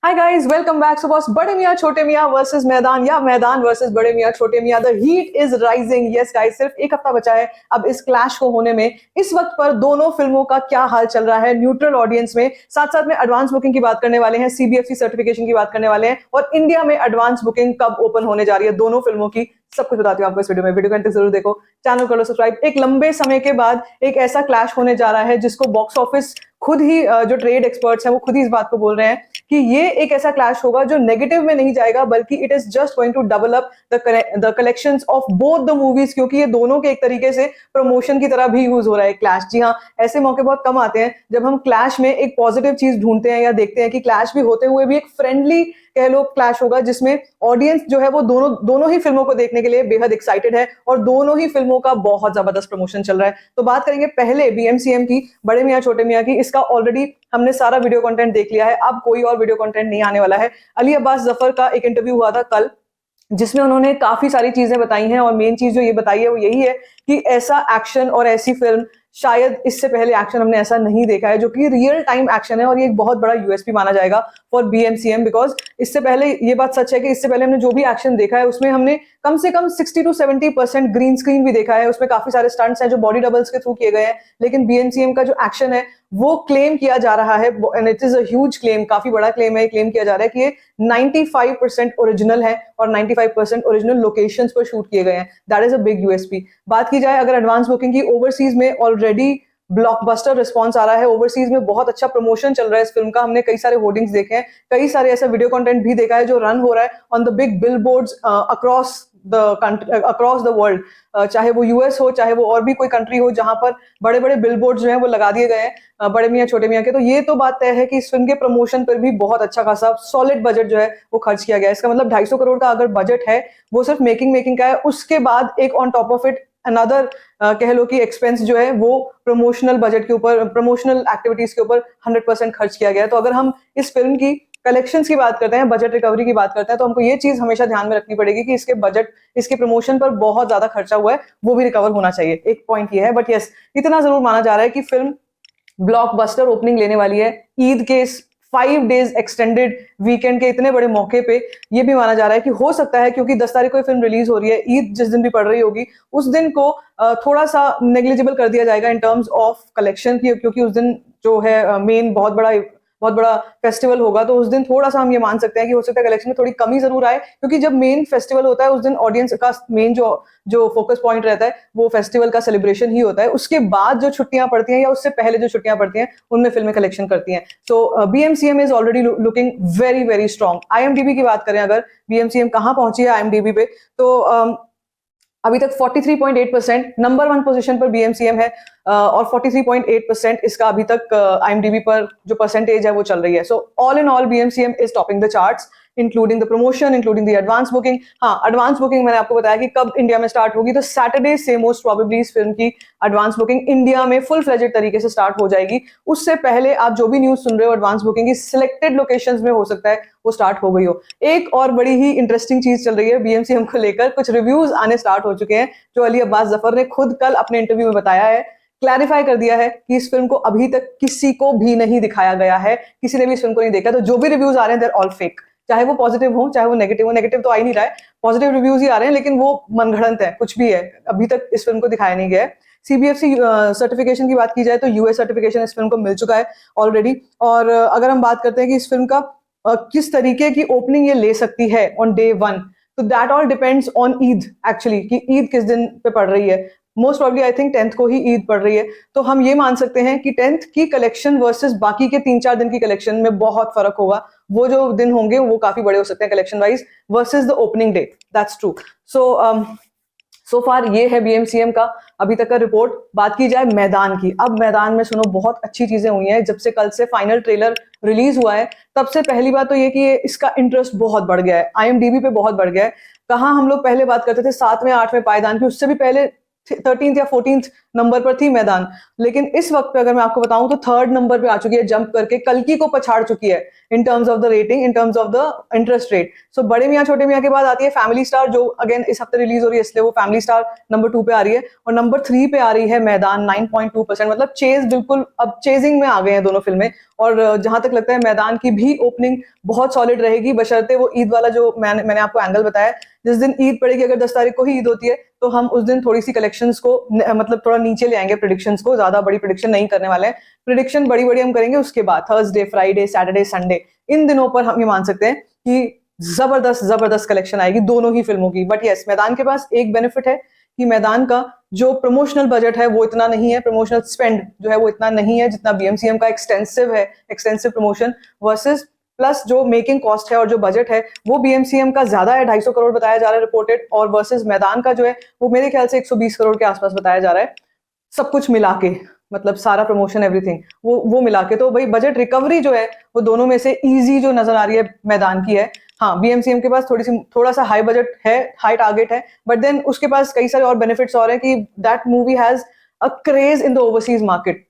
Hi guys, welcome back. So boss, बड़े मियां छोटे मियां वर्सेस मैदान या मैदान वर्सेस बड़े मियां छोटे मियां, the heat is rising. Yes guys, सिर्फ एक हफ्ता बचा है अब इस क्लैश को होने में। इस वक्त पर दोनों फिल्मों का क्या हाल चल रहा है न्यूट्रल ऑडियंस में। साथ साथ में एडवांस बुकिंग की बात करने वाले हैं, सीबीएफसी सर्टिफिकेशन की बात करने वाले हैं, और इंडिया में एडवांस बुकिंग कब ओपन होने जा रही है दोनों फिल्मों की, सब कुछ बताती हूँ आपको इस वीडियो में। वीडियो को अंत तक जरूर देखो, चैनल कर लो सब्सक्राइब। एक लंबे समय के बाद एक ऐसा क्लैश होने जा रहा है जिसको बॉक्स ऑफिस खुद ही जो ट्रेड एक्सपर्ट्स हैं वो खुद ही इस बात को बोल रहे हैं कि ये एक ऐसा क्लैश होगा जो नेगेटिव में नहीं जाएगा, बल्कि it is just going to develop the collections of both the movies, क्योंकि ये दोनों के एक तरीके से प्रमोशन की तरह भी यूज हो रहा है क्लैश। जी हाँ, ऐसे मौके बहुत कम आते हैं जब हम क्लैश में एक पॉजिटिव चीज ढूंढते हैं या देखते हैं कि क्लैश भी होते हुए भी एक फ्रेंडली कह लो क्लैश होगा, जिसमें ऑडियंस जो है वो दोनों ही फिल्मों को देखने के लिए बेहद एक्साइटेड है और दोनों ही फिल्मों का बहुत जबरदस्त प्रमोशन चल रहा है। तो बात करेंगे पहले बीएमसीएम की, बड़े मियां छोटे मियां की। इसका ऑलरेडी हमने सारा वीडियो कंटेंट देख लिया है, अब कोई और वीडियो कंटेंट नहीं आने वाला है। अली अब्बास जफर का एक इंटरव्यू हुआ था कल, जिसमें उन्होंने काफी सारी चीजें बताई हैं, और मेन चीज जो ये बताई है वो यही है कि ऐसा एक्शन और ऐसी फिल्म शायद इससे पहले एक्शन हमने ऐसा नहीं देखा है जो कि रियल टाइम एक्शन है, और ये एक बहुत बड़ा यूएसपी माना जाएगा फॉर बीएमसीएम। बिकॉज इससे पहले ये बात सच है कि इससे पहले हमने जो भी एक्शन देखा है उसमें हमने कम से कम 60 to 70% ग्रीन स्क्रीन भी देखा है, उसमें काफी सारे स्टंट्स हैं जो बॉडी डबल्स के थ्रू किए गए हैं। लेकिन बीएमसीएम का जो एक्शन है वो क्लेम किया जा रहा है, and it is a huge claim, काफी बड़ा क्लेम है। क्लेम किया जा रहा है कि ये 95% ओरिजिनल है और 95% ओरिजिनल लोकेशंस पर शूट किए गए हैं। That is a big USP. बात की जाए अगर एडवांस बुकिंग की, ओवरसीज में ऑलरेडी ब्लॉकबस्टर रिस्पॉन्स आ रहा है, ओवरसीज में बहुत अच्छा प्रमोशन चल रहा है इस फिल्म का। हमने कई सारे होर्डिंग्स देखे हैं, कई सारे ऐसा वीडियो कंटेंट भी देखा है जो रन हो रहा है on the big billboards across the world. चाहे वो यूएस हो, चाहे वो और भी कोई कंट्री हो, जहां पर बड़े बड़े बिलबोर्ड्स जो हैं वो लगा दिए गए हैं बड़े मियां छोटे मियां के। तो ये तो बात तय है कि इस फिल्म के प्रमोशन पर भी बहुत अच्छा खासा सॉलिड बजट जो है वो खर्च किया गया है। इसका मतलब 250 करोड़ का अगर बजट है वो सिर्फ मेकिंग का है, उसके बाद एक on top of it another कह लो कि एक्सपेंस जो है वो प्रमोशनल बजट के ऊपर, प्रमोशनल एक्टिविटीज के ऊपर 100% खर्च किया गया है। तो अगर हम इस फिल्म की कलेक्शंस की बात करते हैं, बजट रिकवरी की बात करते हैं, तो हमको ये चीज हमेशा ध्यान में रखनी पड़ेगी कि इसके बजट, इसके प्रमोशन पर बहुत ज्यादा खर्चा हुआ है, वो भी रिकवर होना चाहिए। एक पॉइंट ये है, बट यस, इतना जरूर माना जा रहा है कि फिल्म ब्लॉकबस्टर ओपनिंग लेने वाली है ईद के 5 days एक्सटेंडेड वीकेंड के इतने बड़े मौके पे। ये भी माना जा रहा है कि हो सकता है, क्योंकि 10 तारीख को फिल्म रिलीज हो रही है, ईद जिस दिन भी पड़ रही होगी उस दिन को थोड़ा सा नेग्लिजिबल कर दिया जाएगा इन टर्म्स ऑफ कलेक्शन की, क्योंकि उस दिन जो है मेन बहुत बड़ा फेस्टिवल होगा। तो उस दिन थोड़ा सा हम ये मान सकते हैं कि हो सकता है कलेक्शन में थोड़ी कमी जरूर आए, क्योंकि जब मेन फेस्टिवल होता है उस दिन ऑडियंस का मेन जो फोकस पॉइंट रहता है वो फेस्टिवल का सेलिब्रेशन ही होता है। उसके बाद जो छुट्टियां पड़ती हैं या उससे पहले जो छुट्टियां पड़ती हैं उनमें फिल्में कलेक्शन करती हैं। तो BMCM is already looking very very strong. IMDb की बात करें, अगर बीएमसीएम कहां पहुंची है आईएमडीबी पे, तो अभी तक 43.8% नंबर 1 पोजीशन पर बीएमसीएम है, और 43.8% इसका अभी तक आईएमडीबी पर जो परसेंटेज है वो चल रही है। So all in all BMCM is topping the charts, including the promotion, including the advance booking. हाँ, एडवांस बुकिंग मैंने आपको बताया कि कब इंडिया में स्टार्ट होगी, तो सैटरडे से मोस्ट प्रोबेबली इस फिल्म की एडवांस बुकिंग इंडिया में फुल फ्लेजेड तरीके से स्टार्ट हो जाएगी। उससे पहले आप जो भी न्यूज सुन रहे हो एडवांस बुकिंग की, सिलेक्टेड लोकेशंस में हो सकता है वो स्टार्ट हो गई हो। एक और बड़ी ही इंटरेस्टिंग चीज चल रही है बीएमसीएम को लेकर, कुछ रिव्यूज आने स्टार्ट हो चुके हैं जो अली अब्बास जफर ने खुद कल अपने इंटरव्यू में बताया है, क्लैरिफाई कर दिया है कि इस फिल्म को अभी तक किसी को भी नहीं दिखाया गया है, किसी ने भी इस फिल्म को नहीं देखा। तो जो भी रिव्यूज आ रहे हैं देयर ऑल फेक, चाहे वो पॉजिटिव हो चाहे वो नेगेटिव हो। नेगेटिव तो आ ही नहीं रहा है, पॉजिटिव रिव्यूज ही आ रहे हैं, लेकिन वो मनगढ़ंत है, कुछ भी है, अभी तक इस फिल्म को दिखाया नहीं गया है। सीबीएफसी सर्टिफिकेशन की बात की जाए तो यूएस सर्टिफिकेशन इस फिल्म को मिल चुका है ऑलरेडी। और अगर हम बात करते हैं कि इस फिल्म का किस तरीके की ओपनिंग ये ले सकती है ऑन डे 1, तो that all depends on Eid actually, कि ईद किस दिन पे पड़ रही है। Most probably I think 10th को ही ईद पड़ रही है, तो हम ये मान सकते हैं कि 10th की कलेक्शन वर्सेस बाकी के 3-4 दिन की कलेक्शन में बहुत फर्क होगा। वो जो दिन होंगे वो काफी बड़े हो सकते हैं collection wise versus the opening day, that's true. So far ये है बीएमसीएम का अभी तक का रिपोर्ट। बात की जाए मैदान की, अब मैदान में सुनो बहुत अच्छी चीजें हुई हैं। जब से कल से फाइनल ट्रेलर रिलीज हुआ है तब से पहली बात तो ये कि इसका इंटरेस्ट बहुत बढ़ गया है, आईएमडीबी पे बहुत बढ़ गया है। कहाँ हम लोग पहले बात करते थे 7वें 8वें पायदान की, उससे भी पहले 13th या 14th नंबर पर थी मैदान, लेकिन इस वक्त पे अगर मैं आपको बताऊं तो थर्ड नंबर पे आ चुकी है, जंप करके कल्कि को पछाड़ चुकी है in terms of the rating, in terms of the interest rate. So बड़े मियां छोटे मियां के बाद आती है फैमिली स्टार, जो अगेन इस हफ्ते रिलीज हो रही है, इसलिए वो फैमिली स्टार नंबर 2 पे आ रही है, और नंबर 3 पे आ रही है मैदान 9.2%। मतलब चेज बिल्कुल अब चेजिंग में आ गए हैं दोनों फिल्में। और जहां तक लगता है मैदान की भी ओपनिंग बहुत सॉलिड रहेगी, बशर्ते वो ईद वाला जो मैंने आपको एंगल बताया, जिस दिन ईद पड़ेगी, अगर 10 तारीख को ही ईद होती है, तो हम उस दिन थोड़ी सी कलेक्शंस को मतलब थोड़ा नीचे ले आएंगे, प्रिडिक्शंस को, ज्यादा बड़ी प्रिडिक्शन नहीं करने वाले हैं। प्रिडिक्शन बड़ी बड़ी हम करेंगे उसके बाद, थर्सडे, फ्राइडे, सैटरडे, संडे, इन दिनों पर हम ये मान सकते हैं कि जबरदस्त जबरदस्त कलेक्शन आएगी दोनों ही फिल्मों की। बट यस, मैदान के पास एक बेनिफिट है कि मैदान का जो प्रमोशनल बजट है वो इतना नहीं है, प्रमोशनल स्पेंड जो है वो इतना नहीं है जितना बीएमसीएम का एक्सटेंसिव है, एक्सटेंसिव प्रमोशन वर्सेस, प्लस जो मेकिंग कॉस्ट है और जो बजट है वो बीएमसीएम का ज्यादा है, 250 करोड़ बताया जा रहा है रिपोर्टेड, और वर्सेस मैदान का जो है वो मेरे ख्याल से 120 करोड़ के आसपास बताया जा रहा है, सब कुछ मिला के, मतलब सारा प्रमोशन एवरीथिंग वो मिला के। तो भाई बजट रिकवरी जो है वो दोनों में से इजी जो नजर आ रही है मैदान की है। हाँ, बीएमसीएम के पास थोड़ा सा हाई बजट है, हाई टारगेट है, बट देन उसके पास कई सारे और बेनिफिट्स और हैं कि that movie has a craze in the overseas market.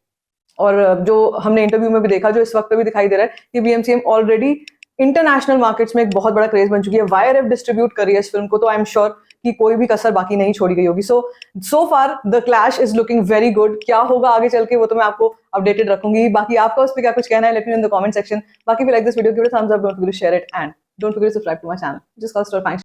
और जो हमने इंटरव्यू में भी देखा, जो इस वक्त पे भी दिखाई दे रहा है, कि बीएमसीएम ऑलरेडी इंटरनेशनल मार्केट्स में एक बहुत बड़ा क्रेज बन चुकी है, वाईआरएफ डिस्ट्रीब्यूट कर रही है इस फिल्म को, तो आई एम श्योर कि कोई भी कसर बाकी नहीं छोड़ी गई होगी। So far the clash is looking very good. क्या होगा आगे चल के वो तो मैं आपको अपडेटेड रखूंगी। बाकी आपका उस पर क्या कुछ कहना है, let me know in the comment section. बाकी if you like this video, give it a thumbs up, don't forget to share it, and don't forget to subscribe to my channel, just cause